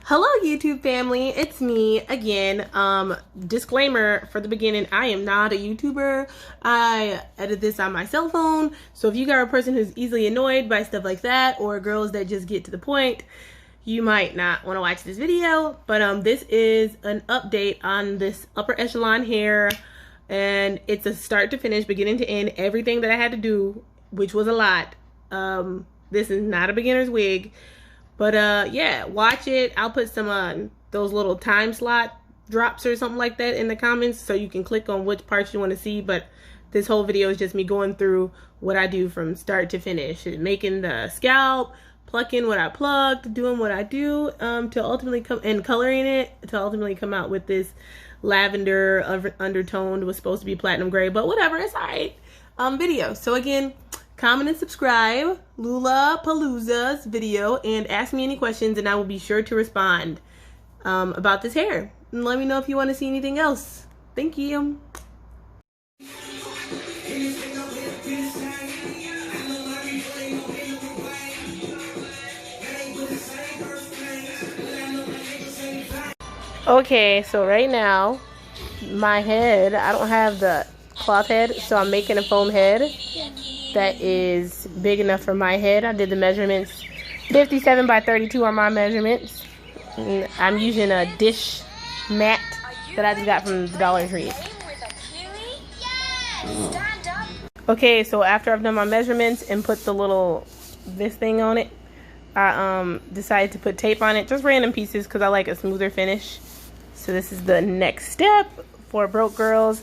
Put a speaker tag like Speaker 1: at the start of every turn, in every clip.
Speaker 1: Hello YouTube family, it's me again. Disclaimer for the beginning, I am not a YouTuber. I edit this on my cell phone, so if you got a person who's easily annoyed by stuff like that, or girls that just get to the point, you might not want to watch this video. But this is an update on this Upper Echelon hair, and it's a start to finish, beginning to end, everything that I had to do, which was a lot. This is not a beginner's wig. But yeah, watch it. I'll put some those little time slot drops or something like that in the comments so you can click on which parts you want to see. But this whole video is just me going through what I do from start to finish, making the scalp, plucking what I plucked, doing what I do to ultimately come and coloring it to ultimately come out with this lavender undertoned, was supposed to be platinum gray, but whatever, it's alright video. So again, comment and subscribe, lulapaloozah's video, and ask me any questions and I will be sure to respond about this hair. And let me know if you want to see anything else. Thank you. Okay, so right now, my head, I don't have the cloth head, so I'm making a foam head that is big enough for my head. I did the measurements, 57 by 32 are my measurements. And I'm using a dish mat that I just got from the Dollar Tree. Okay, so after I've done my measurements and put the this thing on it, I decided to put tape on it, just random pieces because I like a smoother finish. So this is the next step for a broke girl's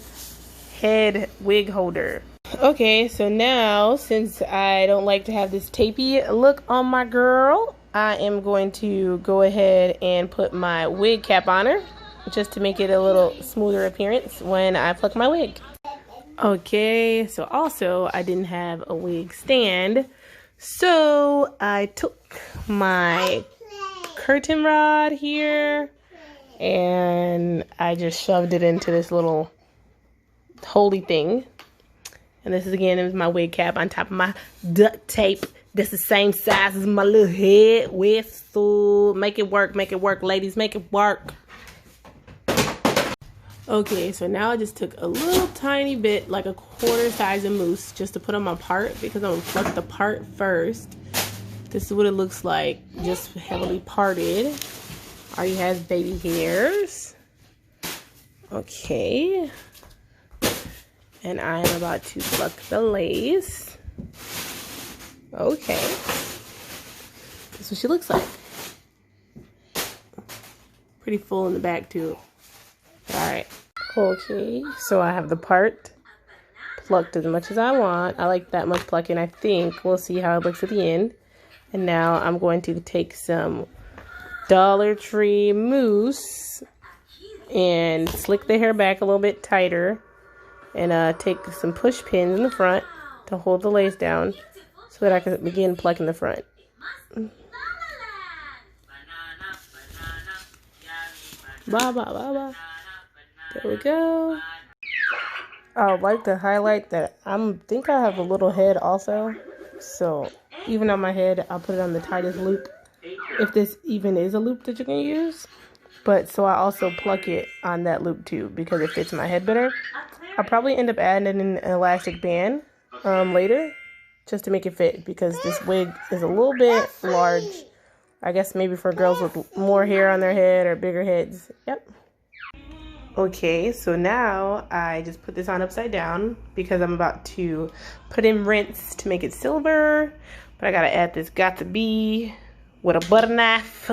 Speaker 1: head wig holder. Okay, so now, since I don't like to have this tapey look on my girl, I am going to go ahead and put my wig cap on her, just to make it a little smoother appearance when I pluck my wig. Okay, so also, I didn't have a wig stand, so I took my curtain rod here, and I just shoved it into this little holy thing. And this is, again, it was my wig cap on top of my duct tape. This is the same size as my little head with, so make it work, ladies, make it work. Okay, so now I just took a little tiny bit, like a quarter size of mousse, just to put on my part, because I'm gonna pluck the part first. This is what it looks like, just heavily parted. Already has baby hairs. Okay. And I am about to pluck the lace. Okay. This is what she looks like. Pretty full in the back too. Alright. Okay, so I have the part plucked as much as I want. I like that much plucking, I think. We'll see how it looks at the end. And now I'm going to take some Dollar Tree mousse and slick the hair back a little bit tighter. And take some push pins in the front to hold the lace down so that I can begin plucking the front. Ba, ba, ba, ba. There we go. I would like to highlight that I think I have a little head also. So even on my head, I'll put it on the tightest loop, if this even is a loop that you can use. But so I also pluck it on that loop too, because it fits my head better. I'll probably end up adding an elastic band later, just to make it fit, because this wig is a little bit large. I guess maybe for girls with more hair on their head or bigger heads. Yep. Okay, so now I just put this on upside down because I'm about to put in rinse to make it silver. But I gotta add this got to be with a butter knife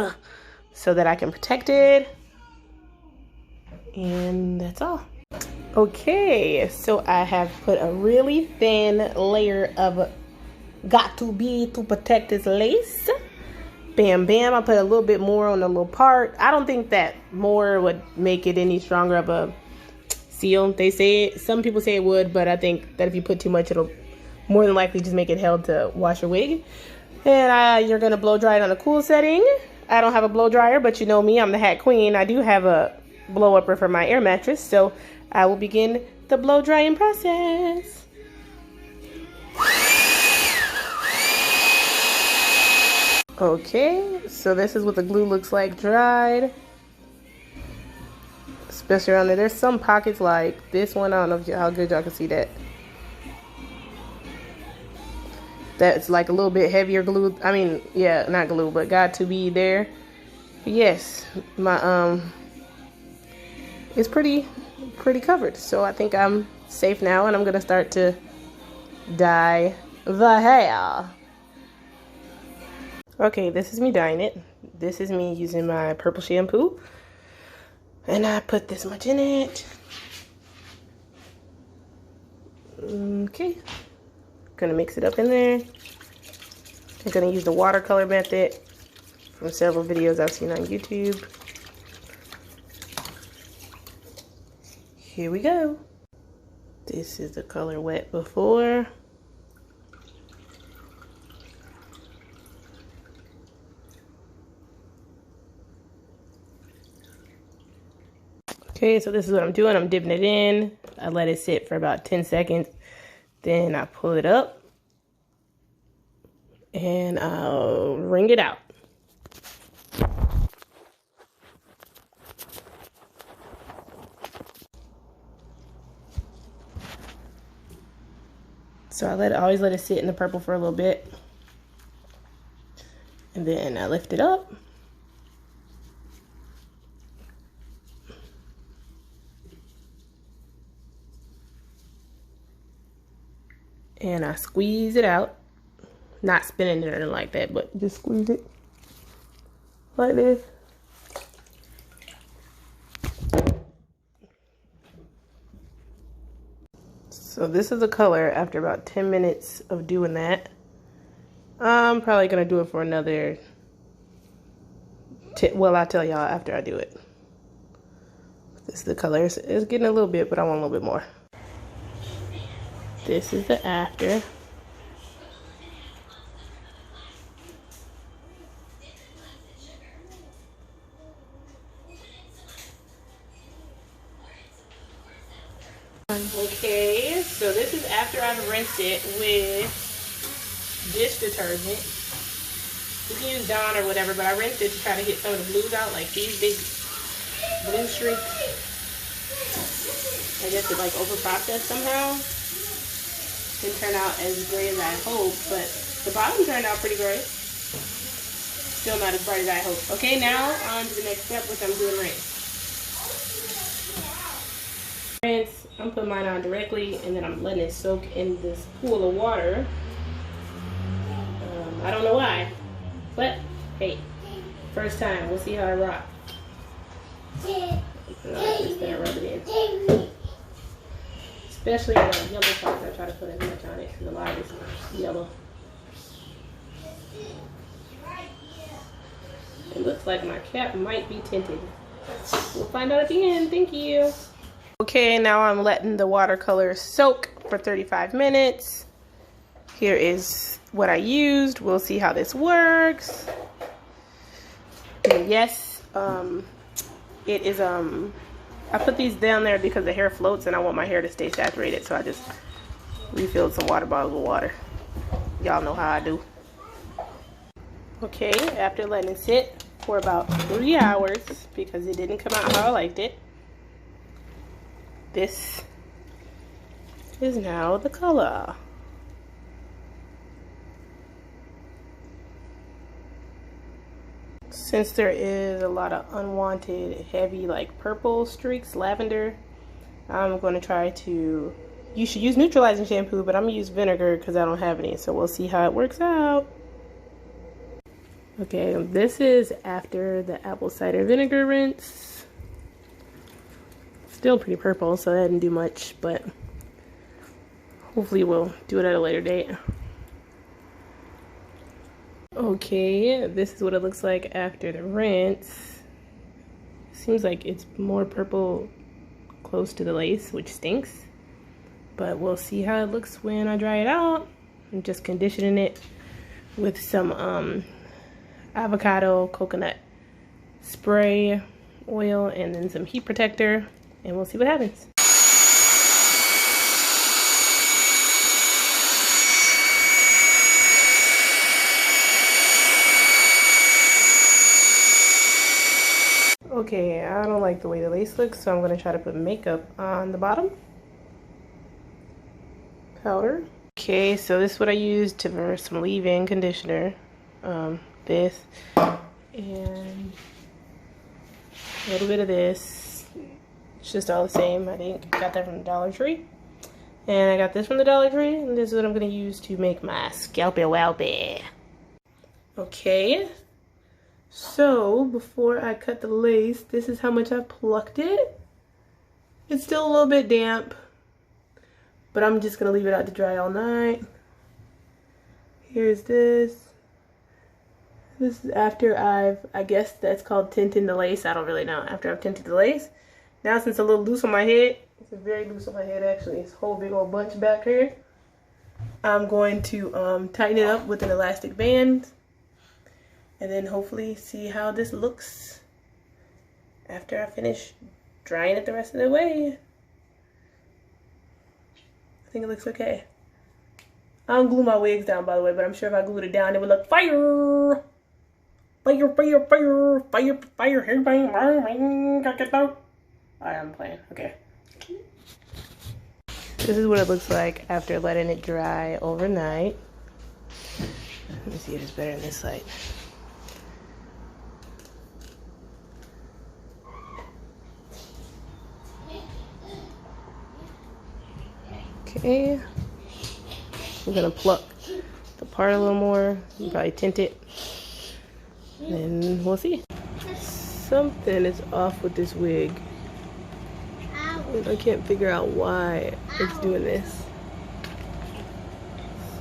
Speaker 1: so that I can protect it. And that's all. Okay, so I have put a really thin layer of got to be to protect this lace. Bam, bam. I put a little bit more on the little part. I don't think that more would make it any stronger of a seal. They say it, some people say it would, but I think that if you put too much, it'll more than likely just make it held to wash your wig. And you're gonna blow dry it on a cool setting. I don't have a blow dryer, but you know me, I'm the hat queen. I do have a blow upper for my air mattress, so I will begin the blow drying process. Okay, so this is what the glue looks like dried. Especially around there. There's some pockets like this one. I don't know how good y'all can see that. That's like a little bit heavier glue. I mean, yeah, not glue, but got to be there. But yes, my it's pretty covered. So I think I'm safe now, and I'm gonna start to dye the hair. Okay, this is me dyeing it. This is me using my purple shampoo. And I put this much in it. Okay. Gonna mix it up in there. I'm gonna use the watercolor method from several videos I've seen on YouTube. Here we go. This is the color wet before. Okay, so this is what I'm doing. I'm dipping it in. I let it sit for about 10 seconds. Then I pull it up. And I'll wring it out. So I always let it sit in the purple for a little bit. And then I lift it up. And I squeeze it out. Not spinning it or anything like that, but just squeeze it like this. So this is the color after about 10 minutes of doing that. I'm probably gonna do it for another well, I'll tell y'all after I do it. This is the color. It's getting a little bit, but I want a little bit more. This is the after. Okay, so this is after I've rinsed it with dish detergent. You can use Dawn or whatever, but I rinsed it to try to get some of the blues out, like these big blue streaks. I guess it like over-processed somehow. Didn't turn out as gray as I hoped, but the bottom turned out pretty gray. Still not as bright as I hoped. Okay, now on to the next step, which I'm doing rinse. Rinse, I'm putting mine on directly, and then I'm letting it soak in this pool of water. I don't know why, but hey, first time. We'll see how I rock. Just gonna rub it in. Especially the yellow parts, I try to put as much on it because a lot of it's yellow. It looks like my cap might be tinted. We'll find out at the end. Thank you. Okay, now I'm letting the watercolor soak for 35 minutes. Here is what I used. We'll see how this works. And yes, it is, I put these down there because the hair floats and I want my hair to stay saturated. So I just refilled some water bottles with water. Y'all know how I do. Okay, after letting it sit for about 3 hours because it didn't come out how I liked it. This is now the color. Since there is a lot of unwanted heavy like purple streaks, lavender, I'm going to try to, you should use neutralizing shampoo, but I'm going to use vinegar because I don't have any, so we'll see how it works out. Okay, this is after the apple cider vinegar rinse. Still pretty purple, so that didn't do much, but hopefully we'll do it at a later date. Okay, this is what it looks like after the rinse. Seems like it's more purple close to the lace, which stinks. But we'll see how it looks when I dry it out. I'm just conditioning it with some avocado coconut spray oil and then some heat protector, and we'll see what happens. Okay, I don't like the way the lace looks, so I'm going to try to put makeup on the bottom. Powder. Okay, so this is what I used for some leave-in conditioner. This and a little bit of this. It's just all the same. I think I got that from the Dollar Tree. And I got this from the Dollar Tree, and this is what I'm going to use to make my scalpy wowpy. Okay, so before I cut the lace, this is how much I plucked it. It's still a little bit damp, but I'm just going to leave it out to dry all night. Here's this. This is after I guess that's called tinting the lace. I don't really know. After I've tinted the lace. Now since it's a little loose on my head, it's very loose on my head actually. It's a whole big old bunch back here. I'm going to tighten it up with an elastic band. And then hopefully see how this looks after I finish drying it the rest of the way. I think it looks okay. I don't glue my wigs down, by the way, but I'm sure if I glued it down, it would look fire. Fire, fire, fire, fire, fire, everybody. Alright, I'm playing. Okay. This is what it looks like after letting it dry overnight. Let me see if it's better on this side. Okay, I'm gonna pluck the part a little more, probably tint it, and we'll see. Something is off with this wig. I can't figure out why it's doing this.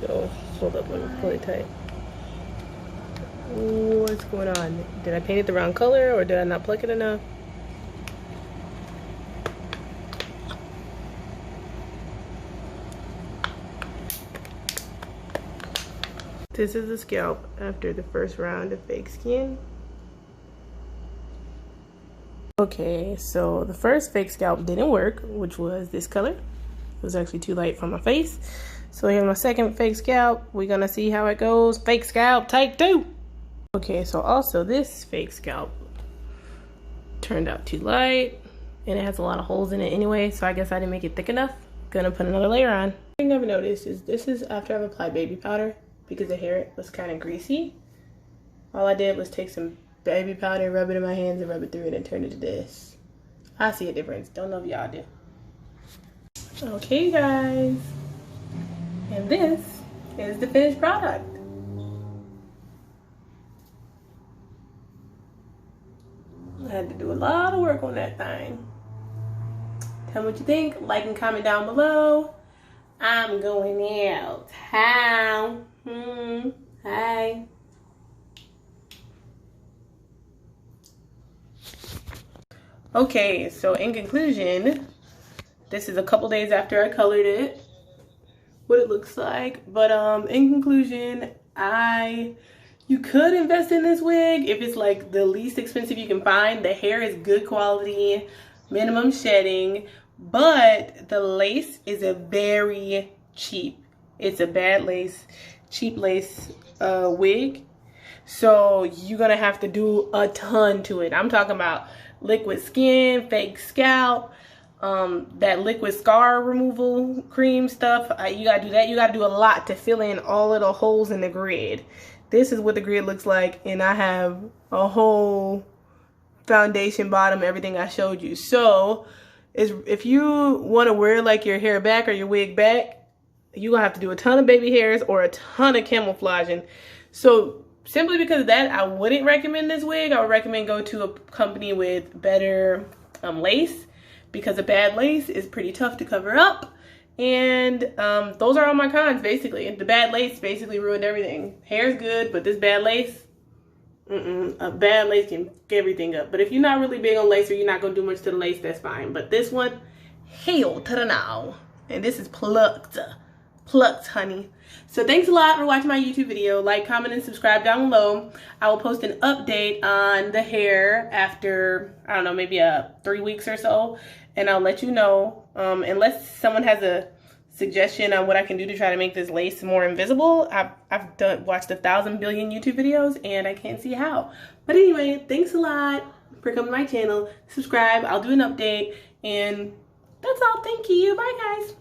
Speaker 1: So, hold up, let me pull it tight. What's going on? Did I paint it the wrong color, or did I not pluck it enough? This is the scalp after the first round of fake skin. Okay, so the first fake scalp didn't work, which was this color. It was actually too light for my face. So here's my second fake scalp. We're gonna see how it goes. Fake scalp, take 2. Okay, so also this fake scalp turned out too light, and it has a lot of holes in it anyway, so I guess I didn't make it thick enough. Gonna put another layer on. Thing I've noticed is this is after I've applied baby powder, because the hair was kind of greasy. All I did was take some baby powder, rub it in my hands, and rub it through it and turn it to this. I see a difference. Don't know if y'all do. Okay, guys. And this is the finished product. I had to do a lot of work on that thing. Tell me what you think. Like and comment down below. I'm going out. How? Hi. Okay, so in conclusion, this is a couple days after I colored it, what it looks like. But in conclusion, you could invest in this wig if it's like the least expensive you can find. The hair is good quality, minimum shedding, but the lace is a very cheap. It's a bad lace, cheap lace wig. So you're gonna have to do a ton to it. I'm talking about liquid skin, fake scalp, that liquid scar removal cream stuff. You gotta do that. You gotta do a lot to fill in all of the holes in the grid. This is what the grid looks like, and I have a whole foundation, bottom, everything I showed you. So if you want to wear like your hair back or your wig back, you're gonna have to do a ton of baby hairs or a ton of camouflaging. So simply because of that, I wouldn't recommend this wig. I would recommend go to a company with better lace, because a bad lace is pretty tough to cover up. And those are all my cons, basically. And the bad lace basically ruined everything. Hair's good, but this bad lace, a bad lace can get everything up. But if you're not really big on lace or you're not going to do much to the lace, that's fine. But this one, hell to the no. And this is plucked, honey. So thanks a lot for watching my YouTube video. Like, comment, and subscribe down below. I will post an update on the hair after, I don't know, maybe 3 weeks or so. And I'll let you know, unless someone has a suggestion on what I can do to try to make this lace more invisible. I've watched 1,000 billion YouTube videos and I can't see how. But anyway, thanks a lot. for coming to my channel. Subscribe. I'll do an update. And that's all. Thank you. Bye, guys.